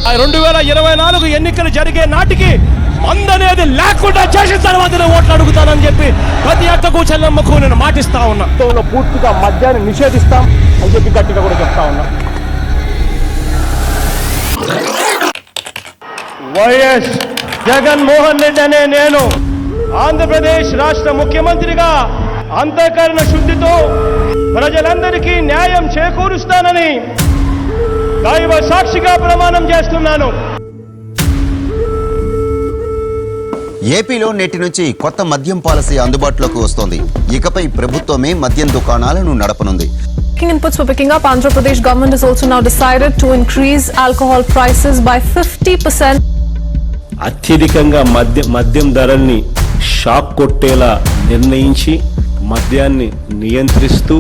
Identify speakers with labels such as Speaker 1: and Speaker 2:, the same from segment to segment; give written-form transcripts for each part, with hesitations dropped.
Speaker 1: 2024 ఎన్నికలు జరిగే నాటికి మందనేది లేకుండా చేసిన తర్వాత ఓట్లు అడుగుతానని చెప్పి ప్రతి అక్కకు చెల్లమ్మకు నేను మాటిస్తా ఉన్నా. పూర్తిగా మద్యాన్ని నిషేధిస్తాం అని చెప్పి గట్టిగా కూడా చెప్తా ఉన్నా. వైఎస్ జగన్మోహన్ రెడ్డి అనే నేను ఆంధ్రప్రదేశ్ రాష్ట్ర ముఖ్యమంత్రిగా అంతఃకరణ శుద్ధితో ప్రజలందరికీ న్యాయం చేకూరుస్తానని దైవ సాక్షిగా ప్రమాణం చేస్తున్నాను.
Speaker 2: ఏపీలో నేటి నుంచి కొత్త మద్యం పాలసీ అందుబాటులోకి వస్తోంది. ఇకపై ప్రభుత్వమే మద్యం దుకాణాలను నడపనుంది.
Speaker 3: Inputs were picking up. Andhra Pradesh government has also now decided to increase alcohol prices by 50%.
Speaker 1: అత్యధికంగా మద్యం ధరల్ని షాక్ కొట్టేలా నిర్ణయించి మద్యాన్ని నియంత్రిస్తూ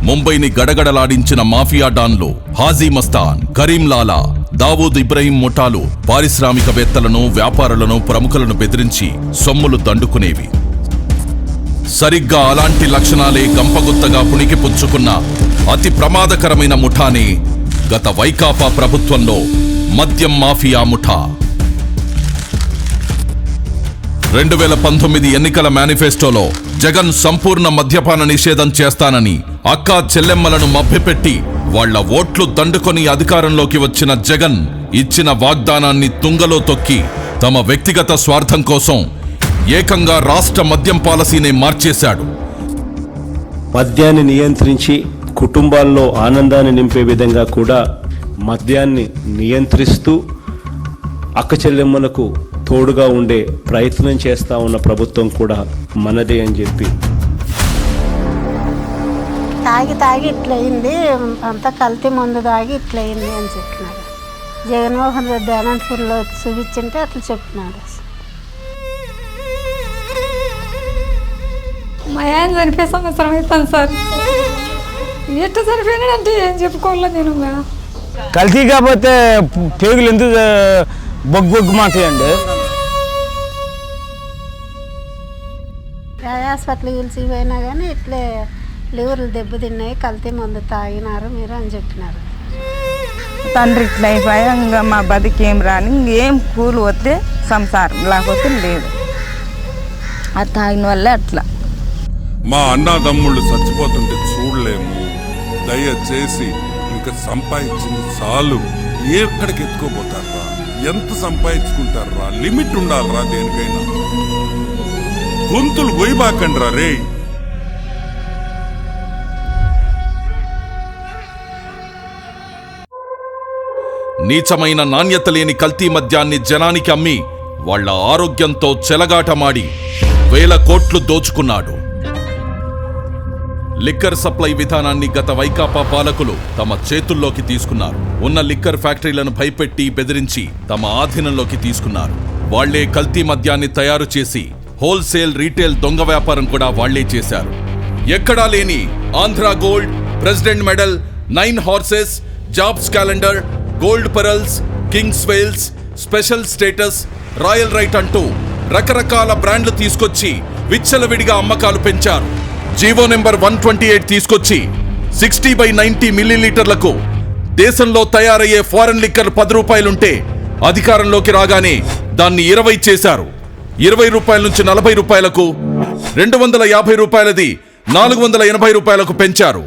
Speaker 4: ముంబైని గడగడలాడించిన మాఫియా డాన్లు హాజీ మస్తాన్, కరీం లాలా, దావూద్ ఇబ్రహీం ముఠాలు పారిశ్రామికవేత్తలను, వ్యాపారులను, ప్రముఖులను బెదిరించి సొమ్ములు దండుకునేవి. సరిగ్గా అలాంటి లక్షణాలే గంపగుత్తగా పుణికిపుచ్చుకున్న అతి ప్రమాదకరమైన ముఠానే గత వైకాపా ప్రభుత్వంలో మద్యం మాఫియా ముఠా. 2019 ఎన్నికల మేనిఫెస్టోలో జగన్ సంపూర్ణ మద్యపాన నిషేధం చేస్తానని అక్కా చెల్లెమ్మలను మభ్యపెట్టి వాళ్ల ఓట్లు దండుకొని అధికారంలోకి వచ్చిన జగన్ ఇచ్చిన వాగ్దానాన్ని తుంగలో తొక్కి తమ వ్యక్తిగత స్వార్థం కోసం ఏకంగా రాష్ట్ర మద్యం పాలసీని మార్చేశాడు.
Speaker 1: మద్యాన్ని నియంత్రించి కుటుంబాల్లో ఆనందాన్ని నింపే విధంగా కూడా మద్యాన్ని నియంత్రిస్తూ అక్క చెల్లెమ్మలకు తోడుగా ఉండే ప్రయత్నం చేస్తా ఉన్న ప్రభుత్వం కూడా మనదే అని చెప్పి.
Speaker 5: తాగి ఇట్లయింది, అంతా కల్తీ మందు తాగి ఇట్లయింది అని చెప్తున్నారు. జగన్మోహన్ రెడ్డి అనంతపురంలో చూపించింటే అట్లా చెప్తున్నారు.
Speaker 6: మా ఆయన చనిపోయే సంవత్సరం అవుతాను సార్. ఎట్లా చనిపోయినాడంటే ఏం చెప్పుకోవాలా నేను.
Speaker 7: కల్తీ కాకపోతే పేగులు ఎందుకు బొగ్గు మాట్లాడండి.
Speaker 5: హాస్పిటల్ పిలిచిపోయినా కానీ ఇట్లే లివర్లు దెబ్బతిన్నాయి, కల్తీ మందు తాగినారు మీరు అని చెప్పినారు.
Speaker 8: తండ్రి ఇట్లా అయిపోయా, ఇంకా మా బతికేం రాని, ఇంకేం కూలి వస్తే సంసారం, లేకపోతే లేదు. అది తాగిన వల్లే అట్లా.
Speaker 9: మా అన్నదమ్ముళ్ళు చచ్చిపోతుంటే చూడలేము. దయచేసి ఇంకా సంపాదించింది చాలు. ఎక్కడికి ఎత్తుకోపోతారా? ఎంత సంపాదించుకుంటారా? లిమిట్ ఉండాలరా దేనికైనా. గొంతులు గొయ్యబాకండ్రా రే.
Speaker 4: నీచమైన నాణ్యత లేని కల్తీ మద్యాన్ని జనానికి అమ్మి వాళ్ల ఆరోగ్యంతో చెలగాటమాడి వేల కోట్లు దోచుకున్నాడు. లిక్కర్ సప్లై విధానాన్ని గత వైకాపా పాలకులు తమ చేతుల్లోకి తీసుకున్నారు. ఉన్న లిక్కర్ ఫ్యాక్టరీలను భయపెట్టి బెదిరించి తమ ఆధీనంలోకి తీసుకున్నారు. వాళ్లే కల్తీ మద్యాన్ని తయారు చేసి హోల్సేల్, రీటైల్ దొంగ వ్యాపారం కూడా వాళ్లే చేశారు. ఎక్కడా లేని Andhra Gold, President Medal, 9 Horses, Jobs Calendar, Gold Pearls, Kings Wales, Special Status, Royal Right అంటూ రకరకాల బ్రాండ్లు తీసుకొచ్చి విచ్చలవిడిగా అమ్మకాలు పెంచారు. జీవో నెంబర్ 128 తీసుకొచ్చి 60/90 మిల్లీలీటర్లకు దేశంలో తయారయ్యే ఫారెన్ లిక్కర్ 10 రూపాయలుంటే అధికారంలోకి రాగానే దాన్ని 20 చేశారు. 20 రూపాయల నుంచి 40 రూపాయలకు, 250 రూపాయలది 480 రూపాయలకు పెంచారు.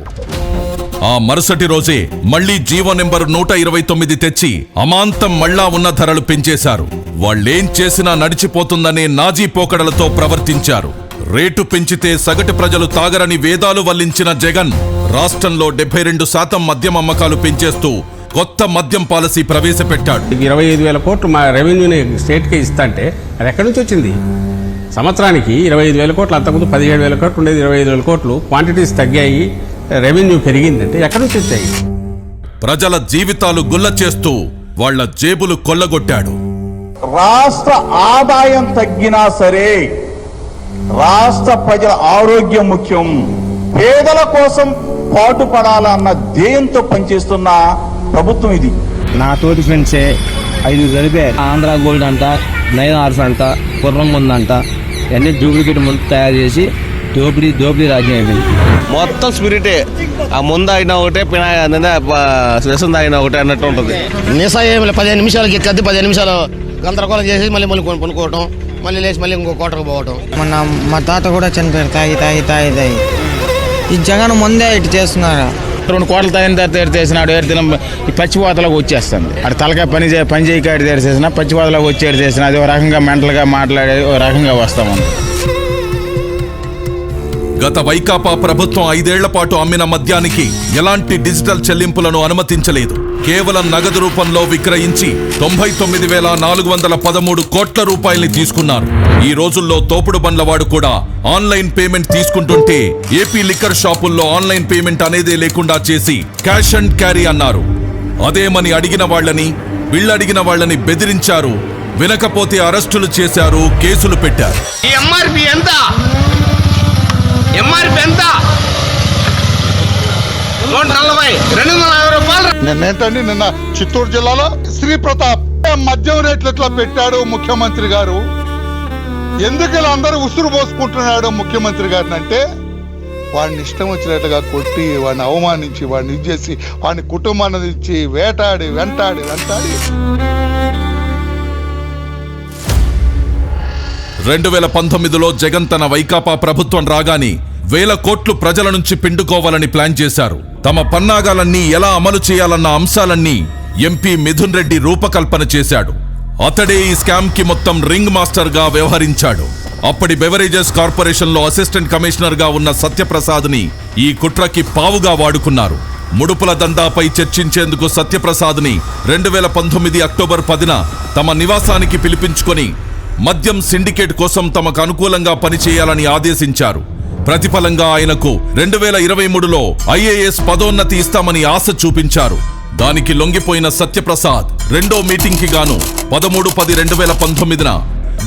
Speaker 4: ఆ మరుసటి రోజే మళ్లీ జీవో నెంబర్ 129 తెచ్చి అమాంతం మళ్ళా ఉన్న ధరలు పెంచేశారు. వాళ్లేం చేసినా నడిచిపోతుందనే నాజీ పోకడలతో ప్రవర్తించారు. రేటు పెంచితే సగటు ప్రజలు తాగరని వేదాలు వల్లించిన జగన్ రాష్ట్రంలో 72% మద్యం అమ్మకాలు పెంచేస్తూ కొత్త మద్యం పాలసీ ప్రవేశపెట్టాడు.
Speaker 10: 25,000 కోట్లు మా రెవెన్యూని స్టేట్కి ఇస్తాంటే అది ఎక్కడి నుంచి వచ్చింది? సంవత్సరానికి 25,000 కోట్లు, అంతకుముందు 17,000 కోట్లు ఉండేది. 25,000 కోట్లు క్వాంటిటీస్ తగ్గాయి, రెవెన్యూ పెరిగిందంటే ఎక్కడి నుంచి వచ్చాయి?
Speaker 4: ప్రజల జీవితాలు గుల్ల చేస్తూ వాళ్ల జేబులు కొల్లగొట్టాడు.
Speaker 11: రాష్ట్ర ఆదాయం తగ్గినా సరే రాష్ట్ర ప్రజల ఆరోగ్యం ముఖ్యం, పేదల కోసం పాటుపడాలన్న ధ్యేయంతో పనిచేస్తున్న ప్రభుత్వం ఇది.
Speaker 7: నా తోటి ఫ్రెండ్సే 5 చదివారు. ఆంధ్రా గోల్డ్ అంట, 9 హార్స్ అంట, కుర్రం ఉందంట, అన్ని డూప్లికేట్ ముందు తయారు చేసి దోపిడీ రాజ్యం అయిపోయింది.
Speaker 1: మొత్తం స్పిరిటే. ఆ ముందు అయినా ఒకటే వ్యసం తాగినా ఒకటే అన్నట్టు ఉంటుంది.
Speaker 7: నిసా ఏమి 15 నిమిషాలకి ఎక్కద్ది, 15 నిమిషాలు గందరగోళం చేసి మళ్ళీ కొనుక్కోవటం, మళ్ళీ లేచి మళ్ళీ ఇంకో కోటకు పోవటం.
Speaker 8: మా తాత కూడా చనిపోయారు తాగి ఈ జగన్ ముందే ఇటు చేస్తున్నారు.
Speaker 7: 2 కోట్ల తాగిన తర్వాత చేసినాడు ఏడు ఈ పచ్చిపోతలోకి వచ్చేస్తుంది. అటు తలకాయ పని చేయకాడి చేసిన పచ్చిపోతలోకి వచ్చి చేసిన అది ఒక రకంగా మెంటల్గా మాట్లాడే ఒక రకంగా వస్తామని.
Speaker 4: గత వైకాపా ప్రభుత్వం 5 ఏళ్ల పాటు అమ్మిన మద్యానికి ఎలాంటి డిజిటల్ చెల్లింపులను అనుమతించలేదు. కేవలం నగదు రూపంలో విక్రయించి 99,413 కోట్ల రూపాయల్ని తీసుకున్నారు. ఈ రోజుల్లో తోపుడు బండ్లవాడు కూడా ఆన్లైన్ పేమెంట్ తీసుకుంటుంటే ఏపీ లిక్కర్ షాపుల్లో ఆన్లైన్ పేమెంట్ అనేదే లేకుండా చేసి క్యాష్ అండ్ క్యారీ అన్నారు. అదేమని అడిగిన వాళ్ళని వీళ్ళడిగిన వాళ్ళని బెదిరించారు. వినకపోతే అరెస్టులు చేశారు, కేసులు పెట్టారు.
Speaker 11: నిన్నేంటండి నిన్న చిత్తూరు జిల్లాలో శ్రీ ప్రతాప్ మద్యం రేట్లు ఎట్లా పెట్టాడు ముఖ్యమంత్రి గారు, ఎందుకు ఇలా అందరూ ఉసురు పోసుకుంటున్నాడు ముఖ్యమంత్రి గారిని అంటే, వాడిని ఇష్టం వచ్చినట్లుగా కొట్టి వాడిని అవమానించి వాడిని ఇచ్చేసి వాడిని కుటుంబాన్ని ఇచ్చి వెంటాడి
Speaker 4: 2019లో జగన్ తన వైకాపా ప్రభుత్వం రాగానే 1,000 కోట్లు ప్రజల నుంచి పిండుకోవాలని ప్లాన్ చేశారు. తమ పన్నాగాలన్నీ ఎలా అమలు చేయాలన్న అంశాలన్నీ ఎంపీ మిథున్ రెడ్డి రూపకల్పన చేశాడు. అతడే ఈ స్కామ్ కి మొత్తం రింగ్ మాస్టర్ గా వ్యవహరించాడు. అప్పటి బెవరేజెస్ కార్పొరేషన్ లో అసిస్టెంట్ కమిషనర్ గా ఉన్న సత్యప్రసాద్ని ఈ కుట్రకి పావుగా వాడుకున్నారు. ముడుపుల దందాపై చర్చించేందుకు సత్యప్రసాద్ని 2019 అక్టోబర్ 10న తమ నివాసానికి పిలిపించుకొని మద్యం సిండికేట్ కోసం తమకు అనుకూలంగా పనిచేయాలని ఆదేశించారు. ప్రతిఫలంగా ఆయనకు 2023లో IAS పదోన్నతి ఇస్తామని ఆశ చూపించారు. దానికి లొంగిపోయిన సత్యప్రసాద్ రెండో మీటింగ్ కి గాను 13/10/2019న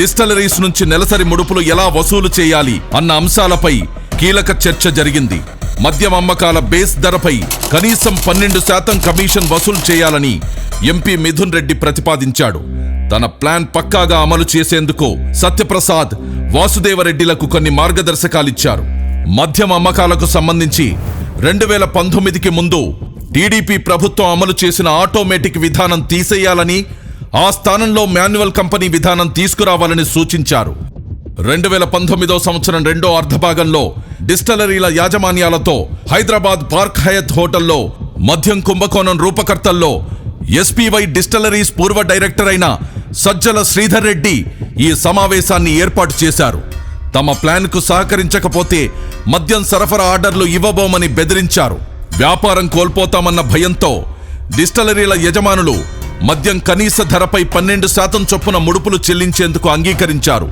Speaker 4: డిస్టిలరీస్ నుంచి నెలసరి ముడుపులు ఎలా వసూలు చేయాలి అన్న అంశాలపై కీలక చర్చ జరిగింది. మద్యం అమ్మకాల బేస్ ధరపై కనీసం 12% కమిషన్ వసూలు చేయాలని ఎంపీ మిథున్ రెడ్డి ప్రతిపాదించాడు. తన ప్లాన్ పక్కాగా అమలు చేసేందుకు సత్యప్రసాద్ వాసుదేవరెడ్డిలకు కొన్ని మార్గదర్శకాలిచ్చారు. మద్యం అమ్మకాలకు సంబంధించి 2019కి ముందు టీడీపీ ప్రభుత్వం అమలు చేసిన ఆటోమేటిక్ విధానం తీసేయాలని, ఆ స్థానంలో మాన్యువల్ కంపెనీ విధానం తీసుకురావాలని సూచించారు. 2019వ సంవత్సరం రెండో అర్ధభాగంలో డిస్టిలరీల యాజమాన్యాలతో హైదరాబాద్ పార్క్ హయత్ హోటల్లో మద్యం కుంభకోణం రూపకర్తల్లో SPY డిస్టిలరీస్ పూర్వ డైరెక్టర్ అయిన సజ్జల శ్రీధర్ రెడ్డి ఈ సమావేశాన్ని ఏర్పాటు చేశారు. తమ ప్లాన్కు సహకరించకపోతే మద్యం సరఫరా ఆర్డర్లు ఇవ్వబోమని బెదిరించారు. వ్యాపారం కోల్పోతామన్న భయంతో డిస్టిలరీల యజమానులు మద్యం కనీస ధరపై 12% చొప్పున ముడుపులు చెల్లించేందుకు అంగీకరించారు.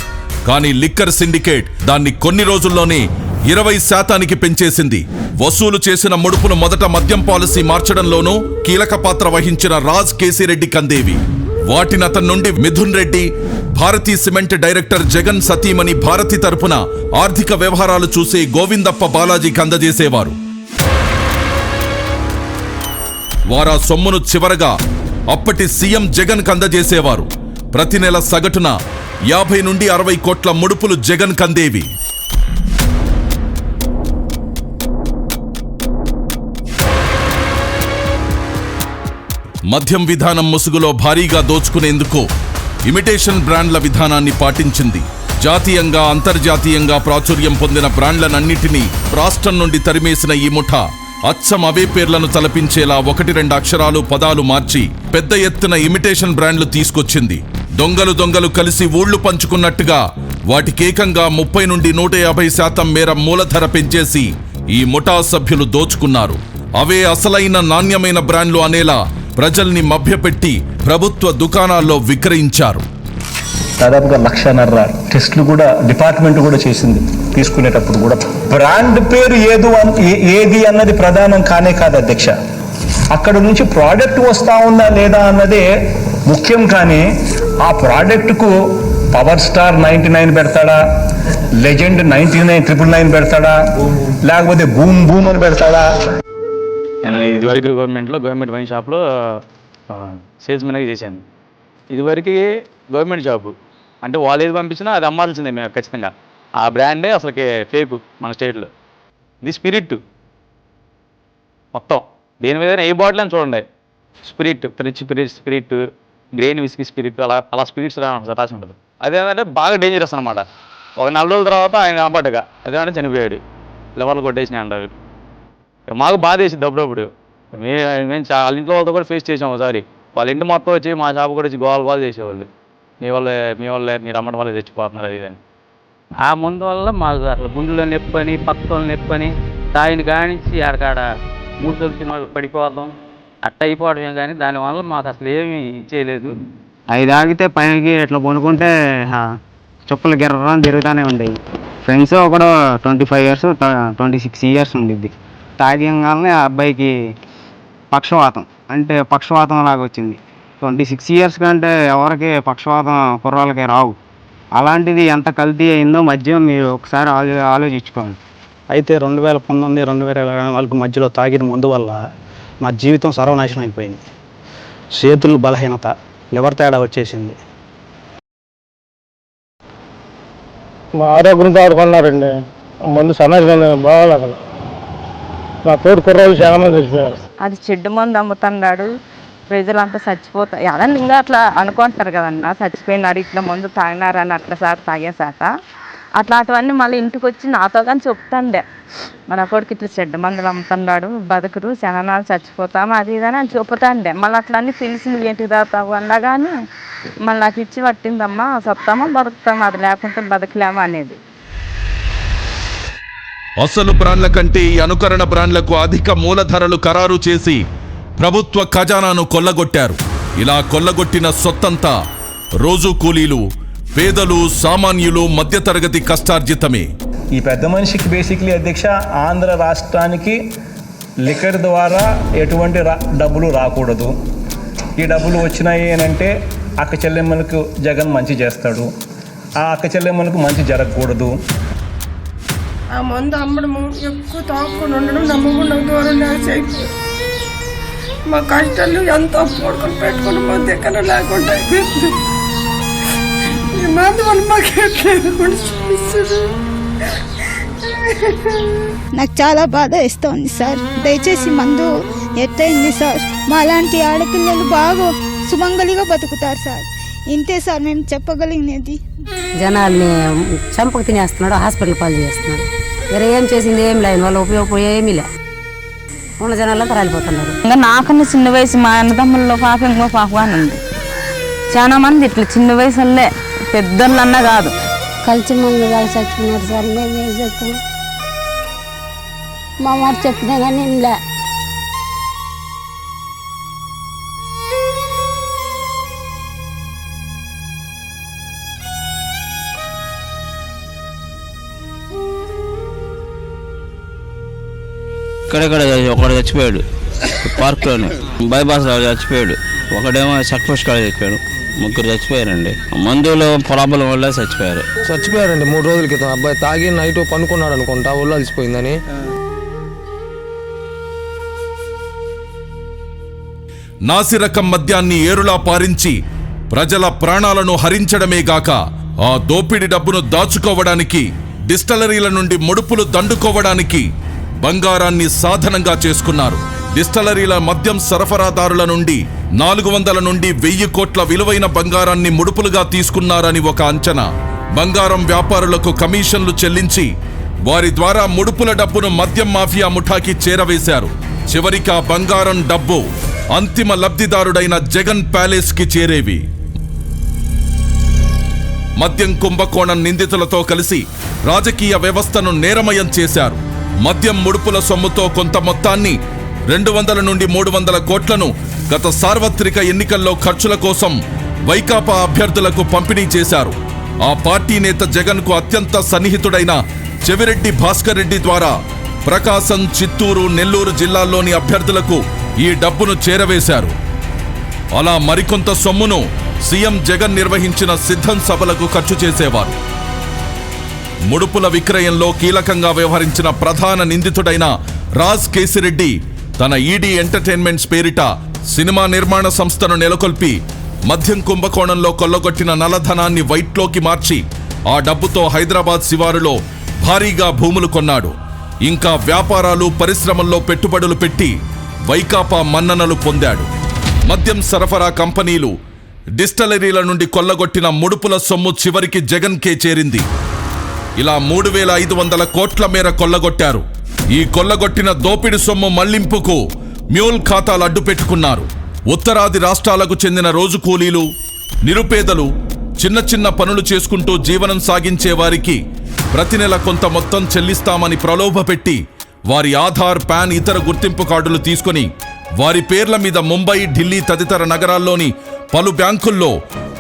Speaker 4: కానీ లిక్కర్ సిండికేట్ దాన్ని కొన్ని రోజుల్లోనే 20% పెంచేసింది. వసూలు చేసిన ముడుపును మొదట మద్యం పాలసీ మార్చడంలోనూ కీలక పాత్ర వహించిన రాజ్ కేసిరెడ్డి కందేవి. వాటిని అతని నుండి మిథున్ రెడ్డి, భారతీ సిమెంట్ డైరెక్టర్ జగన్ సతీమణి భారతి తరపున ఆర్థిక వ్యవహారాలు చూసే గోవిందప్ప బాలాజీకి అందజేసేవారు. వారా సొమ్మును చివరగా అప్పటి సీఎం జగన్ కందజేసేవారు. ప్రతి నెల సగటున 50 నుండి 60 కోట్ల ముడుపులు జగన్ కందేవి. మద్యం విధానం ముసుగులో భారీగా దోచుకునేందుకు ఇమిటేషన్ బ్రాండ్ల విధానాన్ని పాటించింది. జాతీయంగా అంతర్జాతీయంగా ప్రాచుర్యం పొందిన బ్రాండ్లనన్నిటినీ రాష్ట్రం నుండి తరిమేసిన ఈ ముఠా అచ్చం అవే పేర్లను తలపించేలా 1-2 అక్షరాలు పదాలు మార్చి పెద్ద ఎత్తున ఇమిటేషన్ బ్రాండ్లు తీసుకొచ్చింది. దొంగలు కలిసి ఊళ్లు పంచుకున్నట్టుగా వాటికేకంగా 30 నుండి 150% మేర మూలధర పెంచేసి ఈ ముఠా సభ్యులు దోచుకున్నారు. అవే అసలైన నాణ్యమైన బ్రాండ్లు అనేలా ప్రజల్ని మభ్యపెట్టి ప్రభుత్వ దుకాణాల్లో విక్రయించారు.
Speaker 12: దాదాపుగా 1,50,000 టెస్టులు కూడా డిపార్ట్మెంట్ కూడా చేసింది. తీసుకునేటప్పుడు కూడా బ్రాండ్ పేరు ఏది అన్నది ప్రధానం కానే కాదు అధ్యక్ష. అక్కడ నుంచి ప్రోడక్ట్ వస్తా ఉందా లేదా అన్నదే ముఖ్యం. కానీ ఆ ప్రోడక్ట్కు పవర్ స్టార్ 99 పెడతాడా, లెజెండ్ 99,999 పెడతాడా, లేకపోతే బూమ్ అని పెడతాడా?
Speaker 7: ఇదివరకు గవర్నమెంట్ వైన్ షాప్లో సేల్స్ మెన్గా చేశాను. ఇదివరకు గవర్నమెంట్ జాబు అంటే వాళ్ళు ఏది పంపించినా అది అమ్మాల్సిందే మేము ఖచ్చితంగా.
Speaker 13: ఆ బ్రాండే అసలుకి ఫేక్ మన స్టేట్లో. ఇది స్పిరిట్ మొత్తం, దేని మీద ఏ బాటిల్ అని చూడండి, స్పిరిట్, ఫ్రిచ్ స్పిరిట్, గ్రెయిన్ విస్కీ స్పిరిట్, అలా స్పిరిట్స్ రాసి ఉంటుంది. అదేంటంటే బాగా డేంజరస్ అనమాట. ఒక 4 రోజుల తర్వాత ఆయన కాపాటుగా అదేమంటే చనిపోయాడు, లివర్లు కొట్టేసినాయి అంటారు. మాకు బాధ వేసింది అప్పుడప్పుడు. మేము వాళ్ళ ఇంట్లో వాళ్ళతో కూడా ఫేస్ చేసాం ఒకసారి. వాళ్ళ ఇంటి మొత్తం వచ్చి మా షాపు కూడా వచ్చి గోల చేసేవాళ్ళు, మీ వాళ్ళే మీరు అమ్మడం వల్ల తెచ్చిపోతున్నారు అది అని. ఆ మందు వల్ల మాకు అసలు గుండెలో నొప్పని, పక్కలో నొప్పని, తాయిని కానించి అక్కడ మూడు పడిపోవడం అట్ట అయిపోవడమే. కానీ దానివల్ల మాకు అసలు ఏమీ చేయలేదు. అవి తాగితే పైకి ఇట్లా కొనుక్కుంటే చుక్కలు గిర్రని తిరుగుతూనే ఉండేవి. ఫ్రెండ్స్ ఒకడు 25 years 26 years ఉండిద్ది. తాగంగానే ఆ అబ్బాయికి పక్షవాతం, అంటే పక్షవాతం లాగా వచ్చింది. 26 years కంటే ఎవరికి పక్షవాతం కుర్రాళ్ళకి రావు. అలాంటిది ఎంత కల్తీ అయిందో మద్యం మీరు ఒకసారి ఆలోచించుకోండి.
Speaker 12: అయితే 2019, 2024 మధ్యలో తాగిన మందు వల్ల మా జీవితం సర్వనాశనం అయిపోయింది. చేతులు బలహీనత, లివర్ తేడా వచ్చేసింది.
Speaker 1: మా ఆరోగ్యం కాదుకున్నారండి, మందు సమాజంగా బాగాలేదు. నా తోడు కుర్రాళ్ళు చాలా మంది చచ్చిపోయారు.
Speaker 8: అది చెడ్డ మందు అమ్ముతున్నాడు, ప్రజలంతా చచ్చిపోతారు అదని ఇంకా అట్లా అనుకుంటారు కదన్నా. చచ్చిపోయినారు, ఇట్లా మందు తాగినారని అట్లా సార్ తాగేసాక అట్లాంటివన్నీ మళ్ళీ ఇంటికి వచ్చి నాతో కానీ చెప్తాండే, మన కొడుకు ఇట్లా చెడ్డ మందులు అమ్ముతున్నాడు, బతుకురు శనాలు చచ్చిపోతాం అది ఇదని అని చెప్తాండే. మళ్ళీ అట్లన్నీ తెలిసింది ఏంటి తాగుతావు అన్నా కానీ మళ్ళీ నాకు ఇచ్చి పట్టిందమ్మా, చెప్తామా బతుకుతామా, అది లేకుంటే బతకలేమా అనేది.
Speaker 4: అసలు బ్రాండ్ల కంటే ఈ అనుకరణ బ్రాండ్లకు అధిక మూలధరలు ఖరారు చేసి ప్రభుత్వ ఖజానాను కొల్లగొట్టారు. ఇలా కొల్లగొట్టిన సొత్తంతా రోజు కూలీలు, పేదలు, సామాన్యులు, మధ్యతరగతి కష్టార్జితమే.
Speaker 12: ఈ పెద్ద మనిషికి బేసిక్లీ అధ్యక్ష ఆంధ్ర రాష్ట్రానికి లిక్కర్ ద్వారా ఎటువంటి డబ్బులు రాకూడదు. ఈ డబ్బులు వచ్చినాయి అంటే అక్క చెల్లెమ్మలకు జగన్ మంచి చేస్తాడు, ఆ అక్క చెల్లెమ్మలకు మంచి జరగకూడదు.
Speaker 6: ఆ మందు అమ్మడము, ఎక్కువ తాకుండా ఉండడం, నమ్మకుండా దూరం అయిపోయి మా కష్టాలు ఎంతో పోడుకొని పెట్టుకుని మా దగ్గర లేకుండా అయిపోయింది. ఈ మందు వల్ల మాకు ఎట్లేదు చూపిస్తారు.
Speaker 5: నాకు చాలా బాధ వేస్తోంది సార్. దయచేసి మందు ఎట్టయింది సార్. మా లాంటి ఆడపిల్లలు బాగా సుమంగలిగా బతుకుతారు సార్. ఇంతే సార్ మేము చెప్పగలిగినది.
Speaker 6: జనాల్ని చంపకు తినేస్తున్నాడు, హాస్పిటల్ పాలు చేస్తున్నాడు. వేరే ఏం చేసింది ఏం లేదు, వాళ్ళ ఉపయోగం ఏమీ లే. ఉన్న జనాలంతా రాలిపోతున్నారు.
Speaker 8: ఇంకా నాకన్నా చిన్న వయసు మా అన్నదమ్ముల్లో పాప ఇంకో పాప అని ఉంది. చాలా మంది ఇట్లా చిన్న వయసులే, పెద్దోళ్ళన్నా కాదు.
Speaker 5: కలిసి మందు దాకా చచ్చిపోయినారు సార్. మేమేం చెప్తాం, మా మాట చెప్పినా కానీ లే.
Speaker 13: ఇక్కడెక్కడ ఒకడు చచ్చిపోయాడు, పార్క్లోనే బైపాస్ చచ్చిపోయాడు. ఒకడేమో సక్ఫోష్ కాడ చచ్చిపోయాడు. 3 చచ్చిపోయారండి. మందులో ప్రాబ్లం వల్ల చచ్చిపోయారు.
Speaker 1: 3 రోజుల క్రితం అబ్బాయి తాగి నైట్ పనుకున్నాడు అనుకుంటా, ఒళ్ళు అలసిపోయిందని.
Speaker 4: నాసిరకం మద్యాన్ని ఏరులా పారించి ప్రజల ప్రాణాలను హరించడమే గాక ఆ దోపిడి డబ్బును దాచుకోవడానికి, డిస్టలరీల నుండి ముడుపులు దండుకోవడానికి బంగారాన్ని సాధనంగా చేసుకున్నారు. డిస్టలరీల మద్యం సరఫరాదారుల నుండి 400 నుండి 1000 కోట్ల విలువైన బంగారాన్ని ముడుపులుగా తీసుకున్నారని ఒక అంచనా. బంగారం వ్యాపారులకు కమిషన్లు చెల్లించి వారి ద్వారా ముడుపుల డబ్బును మద్యం మాఫియా ముఠాకి చేరవేశారు. చివరికి ఆ బంగారం డబ్బు అంతిమ లబ్ధిదారుడైన జగన్ ప్యాలెస్ కి చేరేవి. మద్యం కుంభకోణం నిందితులతో కలిసి రాజకీయ వ్యవస్థను నేరమయం చేశారు. మద్యం ముడుపుల సొమ్ముతో కొంత మొత్తాన్ని 200 నుండి 300 కోట్లను గత సార్వత్రిక ఎన్నికల్లో ఖర్చుల కోసం వైకాపా అభ్యర్థులకు పంపిణీ చేశారు. ఆ పార్టీ నేత జగన్కు అత్యంత సన్నిహితుడైన చెవిరెడ్డి భాస్కర్ రెడ్డి ద్వారా ప్రకాశం, చిత్తూరు, నెల్లూరు జిల్లాల్లోని అభ్యర్థులకు ఈ డబ్బును చేరవేశారు. అలా మరికొంత సొమ్మును సీఎం జగన్ నిర్వహించిన సిద్ధం సభలకు ఖర్చు చేసేవారు. ముడుపుల విక్రయంలో కీలకంగా వ్యవహరించిన ప్రధాన నిందితుడైన రాజ్ కేసిరెడ్డి తన ఈడీ ఎంటర్టైన్మెంట్స్ పేరిట సినిమా నిర్మాణ సంస్థను నెలకొల్పి మద్యం కుంభకోణంలో కొల్లగొట్టిన నల్లధనాన్ని వైట్లోకి మార్చి ఆ డబ్బుతో హైదరాబాద్ శివారులో భారీగా భూములు కొన్నాడు. ఇంకా వ్యాపారాలు పరిశ్రమల్లో పెట్టుబడులు పెట్టి వైకాపా మన్ననలు పొందాడు. మద్యం సరఫరా కంపెనీలు, డిస్టిలరీల నుండి కొల్లగొట్టిన ముడుపుల సొమ్ము చివరికి జగన్కే చేరింది. ఇలా 3,500 కోట్ల మేర కొల్లగొట్టారు. ఈ కొల్లగొట్టిన దోపిడి సొమ్ము మళ్లింపుకు మ్యూల్ ఖాతాలు అడ్డు పెట్టుకున్నారు. ఉత్తరాది రాష్ట్రాలకు చెందిన రోజు కూలీలు, నిరుపేదలు చిన్న చిన్న పనులు చేసుకుంటూ జీవనం సాగించే వారికి ప్రతి నెల కొంత మొత్తం చెల్లిస్తామని ప్రలోభపెట్టి వారి ఆధార్, పాన్, ఇతర గుర్తింపు కార్డులు తీసుకుని వారి పేర్ల మీద ముంబై, ఢిల్లీ తదితర నగరాల్లోని పలు బ్యాంకుల్లో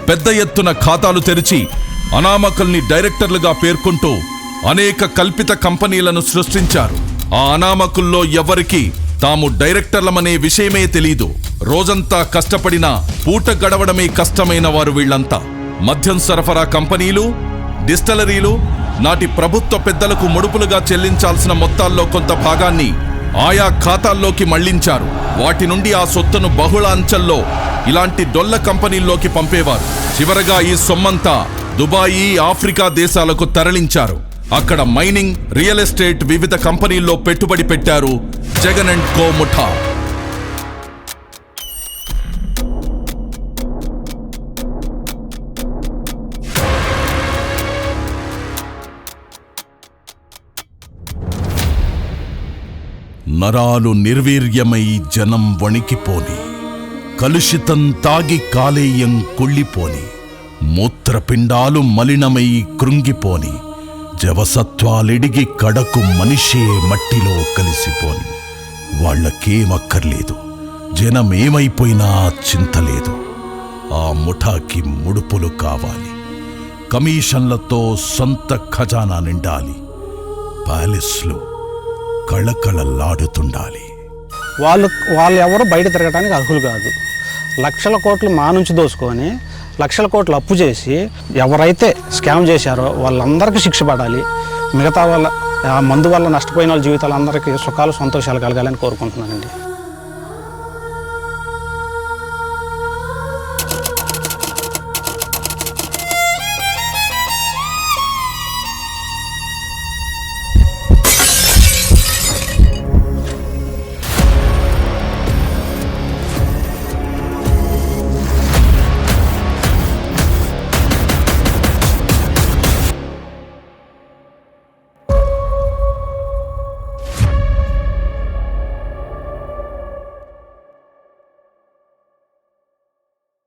Speaker 4: పెద్ద ఎత్తున ఖాతాలు తెరిచి అనామకుల్ని డైరెక్టర్లుగా పేర్కొంటూ అనేక కల్పిత కంపెనీలను సృష్టించారు. ఆ అనామకుల్లో ఎవరికి తాము డైరెక్టర్లమనే విషయమే తెలీదు. రోజంతా కష్టపడినా పూట గడవడమే కష్టమైన వారు వీళ్లంతా. మద్యం సరఫరా కంపెనీలు, డిస్టిలరీలు నాటి ప్రభుత్వ పెద్దలకు ముడుపులుగా చెల్లించాల్సిన మొత్తాల్లో కొంత భాగాన్ని ఆయా ఖాతాల్లోకి మళ్లించారు. వాటి నుండి ఆ సొత్తును బహుళ అంచెల్లో ఇలాంటి డొల్ల కంపెనీల్లోకి పంపేవారు. చివరగా ఈ సొమ్మంతా దుబాయి, ఆఫ్రికా దేశాలకు తరలించారు. అక్కడ మైనింగ్, రియల్ ఎస్టేట్ వివిధ కంపెనీల్లో పెట్టుబడి పెట్టారు జగన్ అండ్ కో ముఠా. నరాలు నిర్వీర్యమై జనం వణికిపోని, కలుషితం తాగి కాలేయం కుళ్ళిపోని, మూత్రపిండాలు మలినమై కృంగిపోని, జవసత్వాలిడిగి కడకు మనిషే మట్టిలో కలిసిపోని. వాళ్లకేమక్కర్లేదు, జనమేమైపోయినా చింతలేదు. ఆ ముఠాకి ముడుపులు కావాలి, కమిషన్లతో సొంత ఖజానా నిండాలి, ప్యాలెస్లు కళకళలాడుతుండాలి.
Speaker 14: వాళ్ళు ఎవరు బయట తిరగడానికి అర్హులు కాదు. లక్షల కోట్లు మా నుంచి దోసుకొని లక్షల కోట్లు అప్పు చేసి ఎవరైతే స్కామ్ చేశారో వాళ్ళందరికీ శిక్ష పడాలి. మిగతా వాళ్ళ మందు వల్ల నష్టపోయిన వాళ్ళ జీవితాలు అందరికీ సుఖాలు సంతోషాలు కలగాలని కోరుకుంటున్నానండి.